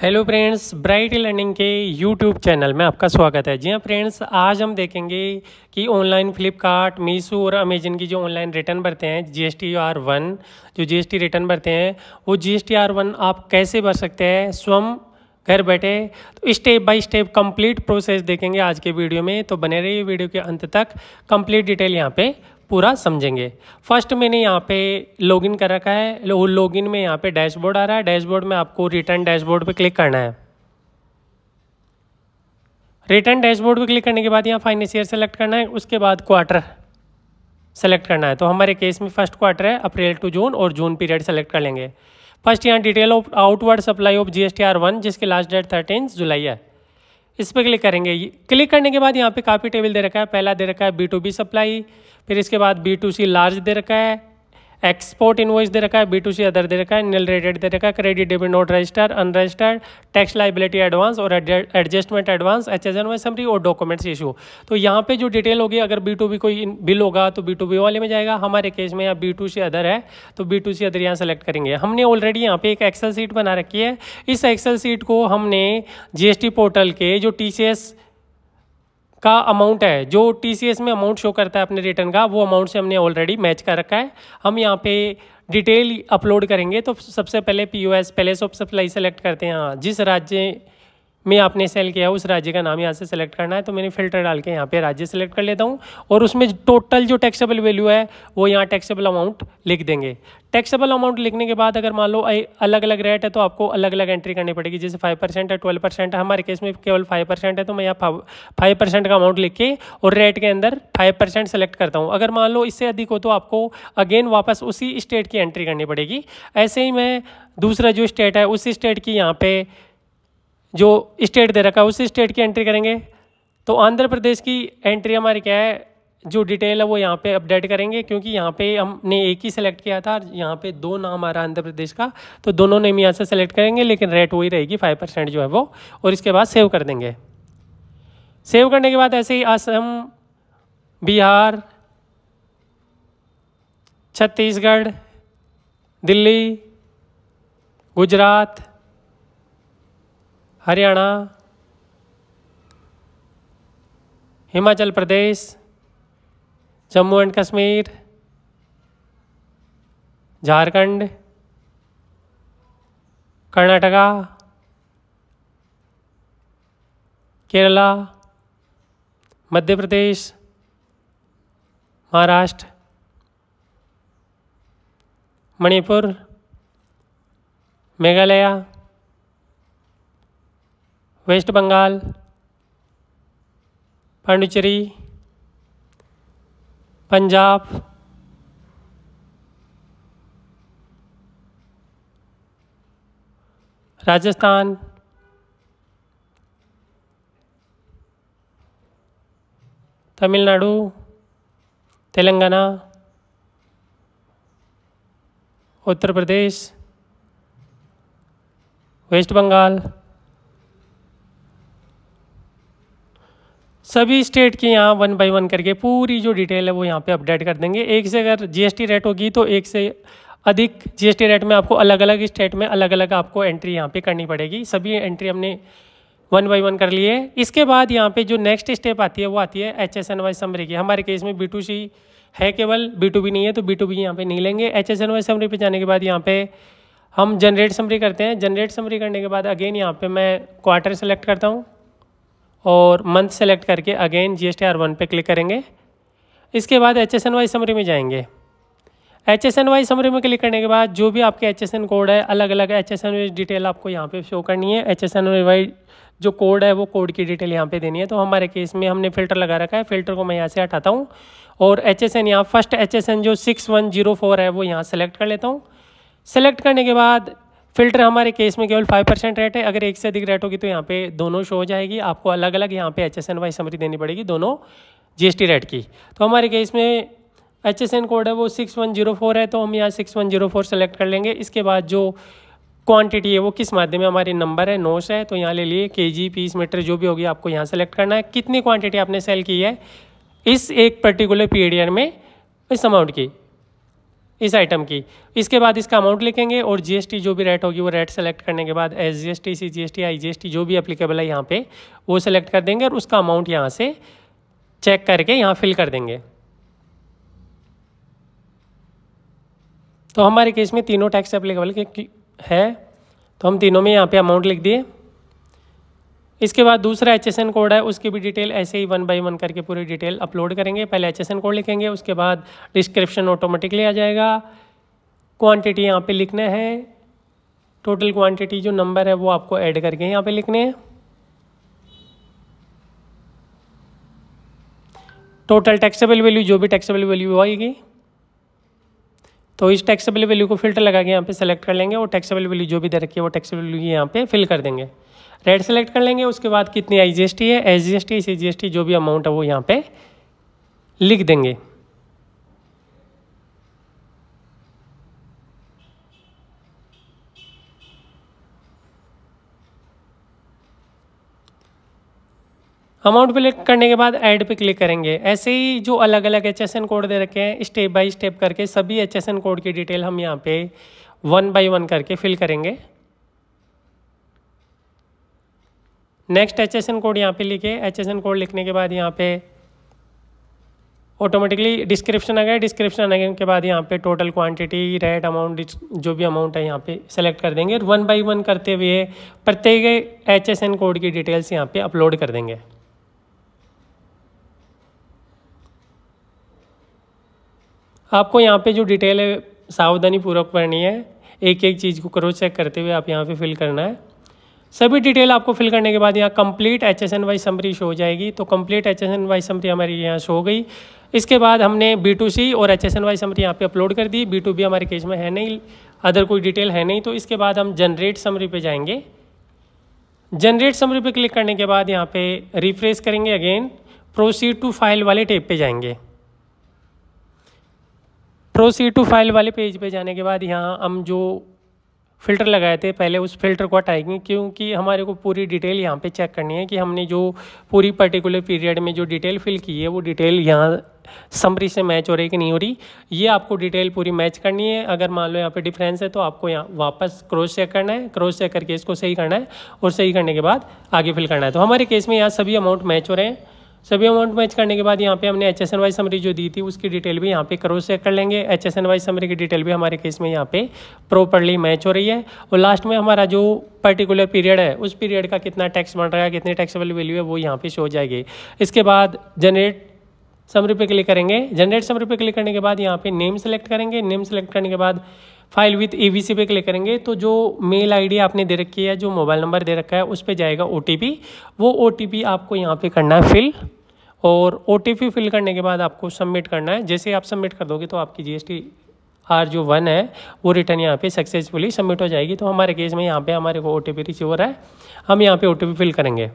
Hello friends, bright learning के YouTube channel में आपका स्वागत है। जी हाँ फ्रेंड्स, आज हम देखेंगे कि ऑनलाइन फ्लिपकार्ट, मीशो और अमेजन की जो ऑनलाइन रिटर्न भरते हैं GSTR1, जो GST रिटर्न भरते हैं वो GSTR1 आप कैसे भर सकते हैं स्वयं घर बैठे। तो step by step complete process देखेंगे आज के वीडियो में, तो बने रहिए वीडियो के अंत तक। कंप्लीट डिटेल यहाँ पे पूरा समझेंगे। फर्स्ट मैंने यहाँ पे लॉगिन कर रखा है। लॉगिन में यहाँ पे डैशबोर्ड आ रहा है। डैशबोर्ड में आपको रिटर्न डैशबोर्ड पे क्लिक करना है। रिटर्न डैशबोर्ड पे क्लिक करने के बाद यहाँ फाइनेंशियर सेलेक्ट करना है। उसके बाद क्वार्टर सेलेक्ट करना है। तो हमारे केस में फर्स्ट क्वार्टर है, अप्रैल टू जून, और जून पीरियड सेलेक्ट कर लेंगे। फर्स्ट यहाँ detail of outward supply of GSTR1 जिसकी लास्ट डेट 13 जुलाई है, इस पर क्लिक करेंगे। क्लिक करने के बाद यहाँ पे काफ़ी टेबल दे रखा है। पहला दे रखा है B2B सप्लाई, फिर इसके बाद B2C लार्ज दे रखा है, एक्सपोर्ट इनवॉइस दे रखा है, B2C अदर दे रखा है, नील रेटेड दे रखा है, credit debit note register, unregistered, tax liability advance और एडजस्टमेंट एडवांस, HSN समरी और डॉक्यूमेंट्स इशू। तो यहाँ पे जो डिटेल होगी, अगर B2B कोई बिल होगा तो B2B वाले में जाएगा। हमारे केस में यहाँ B2C अदर है तो B2C अदर यहाँ सेलेक्ट करेंगे। हमने ऑलरेडी यहाँ पे एक एक्सेल सीट बना रखी है। इस एक्सेल सीट को हमने GST पोर्टल के जो TCS का अमाउंट है, जो TCS में अमाउंट शो करता है अपने रिटर्न का, वो अमाउंट से हमने ऑलरेडी मैच कर रखा है। हम यहाँ पे डिटेल अपलोड करेंगे। तो सबसे पहले POS place of supply select करते हैं। हाँ, जिस राज्य में आपने सेल किया उस राज्य का नाम यहाँ से सेलेक्ट करना है। तो मैंने फिल्टर डाल के यहाँ पे राज्य सेलेक्ट कर लेता हूँ, और उसमें टोटल जो टैक्सेबल वैल्यू है वो यहाँ टैक्सेबल अमाउंट लिख देंगे। टैक्सेबल अमाउंट लिखने के बाद अगर मान लो अलग अलग रेट है तो आपको अलग अलग एंट्री करनी पड़ेगी। जैसे 5% है, 12% है, हमारे केस में केवल 5% है, तो मैं यहाँ 5% का अमाउंट लिख के और रेट के अंदर 5% सेलेक्ट करता हूँ। अगर मान लो इससे अधिक हो तो आपको अगेन वापस उसी स्टेट की एंट्री करनी पड़ेगी। ऐसे ही मैं दूसरा जो स्टेट है उसी स्टेट की यहाँ पे जो स्टेट दे रखा है उसी स्टेट की एंट्री करेंगे। तो आंध्र प्रदेश की एंट्री हमारी क्या है, जो डिटेल है वो यहाँ पे अपडेट करेंगे, क्योंकि यहाँ पे हमने एक ही सेलेक्ट किया था। यहाँ पे दो नाम आ रहा है आंध्र प्रदेश का, तो दोनों नेम यहाँ से सेलेक्ट करेंगे, लेकिन रेट वही रहेगी 5% जो है वो। और इसके बाद सेव कर देंगे। सेव करने के बाद ऐसे ही Assam, Bihar, Chhattisgarh, Delhi, Gujarat, Haryana, Himachal Pradesh, Jammu and Kashmir, Jharkhand, Karnataka, Kerala, Madhya Pradesh, Maharashtra, Manipur, Meghalaya, West Bengal, Pondicherry, Punjab, Rajasthan, Tamil Nadu, Telangana, Uttar Pradesh, West Bengal, सभी स्टेट की यहाँ 1 बाय 1 करके पूरी जो डिटेल है वो यहाँ पे अपडेट कर देंगे। एक से अगर GST रेट होगी तो एक से अधिक GST रेट में आपको अलग अलग स्टेट में अलग अलग आपको एंट्री यहाँ पे करनी पड़ेगी। सभी एंट्री हमने 1 बाय 1 कर लिए। इसके बाद यहाँ पे जो नेक्स्ट स्टेप आती है वो आती है HSNY समरी की। हमारे केस में B2C है, केवल B2B नहीं है, तो B2B यहाँ पे नहीं लेंगे। HSNY समरी पे जाने के बाद यहाँ पे हम जनरेट समरी करते हैं। जनरेट समरी करने के बाद अगेन यहाँ पे मैं क्वार्टर सेलेक्ट करता हूँ और मंथ सेलेक्ट करके अगेन GSTR1 पे क्लिक करेंगे। इसके बाद HSNY समरी में जाएंगे। HSNY समरी में क्लिक करने के बाद जो भी आपके HSN कोड है, अलग अलग HSNY डिटेल आपको यहाँ पे शो करनी है। HSNY जो कोड है वो कोड की डिटेल यहाँ पे देनी है। तो हमारे केस में हमने फ़िल्टर लगा रखा है, फ़िल्टर को मैं यहाँ से हटाता हूँ और HSN यहाँ फर्स्ट HSN जो 6104 है वो यहाँ सेलेक्ट कर लेता हूँ। सेलेक्ट करने के बाद फ़िल्टर हमारे केस में केवल 5% रेट है। अगर एक से अधिक रेट होगी तो यहाँ पे दोनों शो हो जाएगी। आपको अलग अलग यहाँ पे HSNY समरी देनी पड़ेगी दोनों GST रेट की। तो हमारे केस में HSN कोड है वो 6104 है, तो हम यहाँ 6104 सेलेक्ट कर लेंगे। इसके बाद जो क्वांटिटी है वो किस माध्यम में हमारी नंबर है, नोस है, तो यहाँ ले लिए kg, पीस, मीटर जो भी होगी आपको यहाँ सेलेक्ट करना है। कितनी क्वांटिटी आपने सेल की है इस एक पर्टिकुलर पीरियड में, इस अमाउंट की। इस आइटम की। इसके बाद इसका अमाउंट लिखेंगे और जीएसटी जो भी रेट होगी वो रेट सेलेक्ट करने के बाद SGST, CGST, IGST जो भी एप्लीकेबल है यहाँ पे वो सेलेक्ट कर देंगे और उसका अमाउंट यहाँ से चेक करके यहाँ फिल कर देंगे। तो हमारे केस में तीनों टैक्स एप्लीकेबल है, तो हम तीनों में यहाँ पे अमाउंट लिख दिए। इसके बाद दूसरा HSN कोड है, उसकी भी डिटेल ऐसे ही 1 बाय 1 करके पूरी डिटेल अपलोड करेंगे। पहले HSN कोड लिखेंगे, उसके बाद डिस्क्रिप्शन ऑटोमेटिकली आ जाएगा। क्वांटिटी यहाँ पे लिखना है, टोटल क्वांटिटी जो नंबर है वो आपको ऐड करके यहाँ पे लिखने हैं। टोटल टैक्सेबल वैल्यू जो भी टैक्सेबल वैल्यू आएगी तो इस टैक्सेबल वैल्यू को फिल्टर लगा के यहाँ पे सेलेक्ट कर लेंगे और टैक्सेबल वैल्यू जो भी दे रखी है वो टैक्सेबल वैल्यू यहाँ पे फिल कर देंगे। रेट सेलेक्ट कर लेंगे, उसके बाद कितनी IGST है, SGST, CGST जो भी अमाउंट है वो यहाँ पे लिख देंगे। अमाउंट पे क्लिक करने के बाद ऐड पे क्लिक करेंगे। ऐसे ही जो अलग अलग HSN कोड दे रखे हैं स्टेप बाय स्टेप करके सभी HSN कोड की डिटेल हम यहाँ पे 1 बाय 1 करके फिल करेंगे। नेक्स्ट HSN कोड यहाँ पे लिखे, HSN कोड लिखने के बाद यहाँ पे ऑटोमेटिकली डिस्क्रिप्शन आ गया। डिस्क्रिप्शन आने के बाद यहाँ पे टोटल क्वांटिटी, रेट, अमाउंट जो भी अमाउंट है यहाँ पे सेलेक्ट कर देंगे। 1 बाय 1 करते हुए प्रत्येक HSN कोड की डिटेल्स यहाँ पे अपलोड कर देंगे। आपको यहाँ पे जो डिटेल है सावधानी पूर्वक पढ़नी है, एक एक चीज़ को क्रॉस चेक करते हुए आप यहाँ पे फिल करना है। सभी डिटेल आपको फिल करने के बाद यहाँ complete HSN wise summary show हो जाएगी। तो कंप्लीट HSN वाइज समरी हमारी यहाँ शो हो गई। इसके बाद हमने B2C और HSN वाइज समरी यहाँ पे अपलोड कर दी। B2B हमारे केस में है नहीं, अदर कोई डिटेल है नहीं। तो इसके बाद हम जनरेट समरी पे जाएंगे। जनरेट समरी पे क्लिक करने के बाद यहाँ पे रिफ्रेश करेंगे, अगेन प्रोसीड टू फाइल वाले टैब पे जाएंगे। प्रोसीड टू फाइल वाले पेज पे जाने के बाद यहाँ हम जो फ़िल्टर लगाए थे पहले उस फिल्टर को हटाएंगे, क्योंकि हमारे को पूरी डिटेल यहाँ पे चेक करनी है कि हमने जो पूरी पर्टिकुलर पीरियड में जो डिटेल फिल की है वो डिटेल यहाँ समरी से मैच हो रही कि नहीं हो रही। ये आपको डिटेल पूरी मैच करनी है। अगर मान लो यहाँ पे डिफरेंस है तो आपको यहाँ वापस क्रॉस चेक करना है, क्रॉस चेक करके इसको सही करना है और सही करने के बाद आगे फिल करना है। तो हमारे केस में यहाँ सभी अमाउंट मैच हो रहे हैं। सभी अमाउंट मैच करने के बाद यहाँ पे हमने HSN वाइज समरी जो दी थी उसकी डिटेल भी यहाँ पे क्रॉस चेक कर लेंगे। HSN वाइज समरी की डिटेल भी हमारे केस में यहाँ पे प्रॉपर्ली मैच हो रही है। और लास्ट में हमारा जो पर्टिकुलर पीरियड है उस पीरियड का कितना टैक्स बन रहा है, कितनी टैक्सेबल वैल्यू है वो यहाँ पे शो हो जाएगी। इसके बाद जनरेट समरी पे क्लिक करेंगे। जनरेट समरी पे क्लिक करने के बाद यहाँ पे नेम सेलेक्ट करेंगे। नेम सेलेक्ट करने के बाद फाइल विथ EVC पे क्लिक करेंगे। तो जो मेल ID आपने दे रखी है, जो मोबाइल नंबर दे रखा है उस पर जाएगा OTP। वो OTP आपको यहाँ पे करना है फिल, और OTP फिल करने के बाद आपको सबमिट करना है। जैसे आप सबमिट कर दोगे तो आपकी GSTR जो 1 है वो रिटर्न यहाँ पे सक्सेसफुली सबमिट हो जाएगी। तो हमारे केस में यहाँ पे हमारे को OTP रिसीव हो रहा है, हम यहाँ पे OTP फिल करेंगे।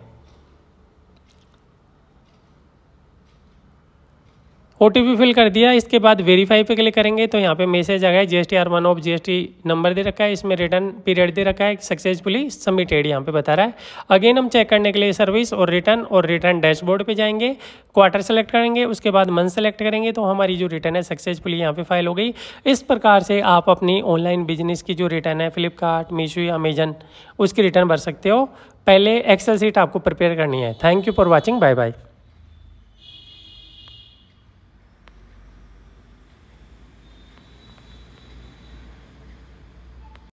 OTP फिल कर दिया। इसके बाद वेरीफाई पे क्लिक करेंगे तो यहाँ पे मैसेज आ गया GSTR 1 ऑफ GST नंबर दे रखा है, इसमें रिटर्न पीरियड दे रखा है, सक्सेसफुली सबमिटेड यहाँ पे बता रहा है। अगेन हम चेक करने के लिए सर्विस और रिटर्न डैशबोर्ड पे जाएंगे, क्वार्टर सेलेक्ट करेंगे, उसके बाद मंथ सेलेक्ट करेंगे तो हमारी जो रिटर्न है सक्सेसफुली यहाँ पे फाइल हो गई। इस प्रकार से आप अपनी ऑनलाइन बिजनेस की जो रिटर्न है फ्लिपकार्ट, मीशो या अमेजन उसकी रिटर्न भर सकते हो। पहले एक्सेल शीट आपको प्रिपेयर करनी है। Thank you for watching, bye bye.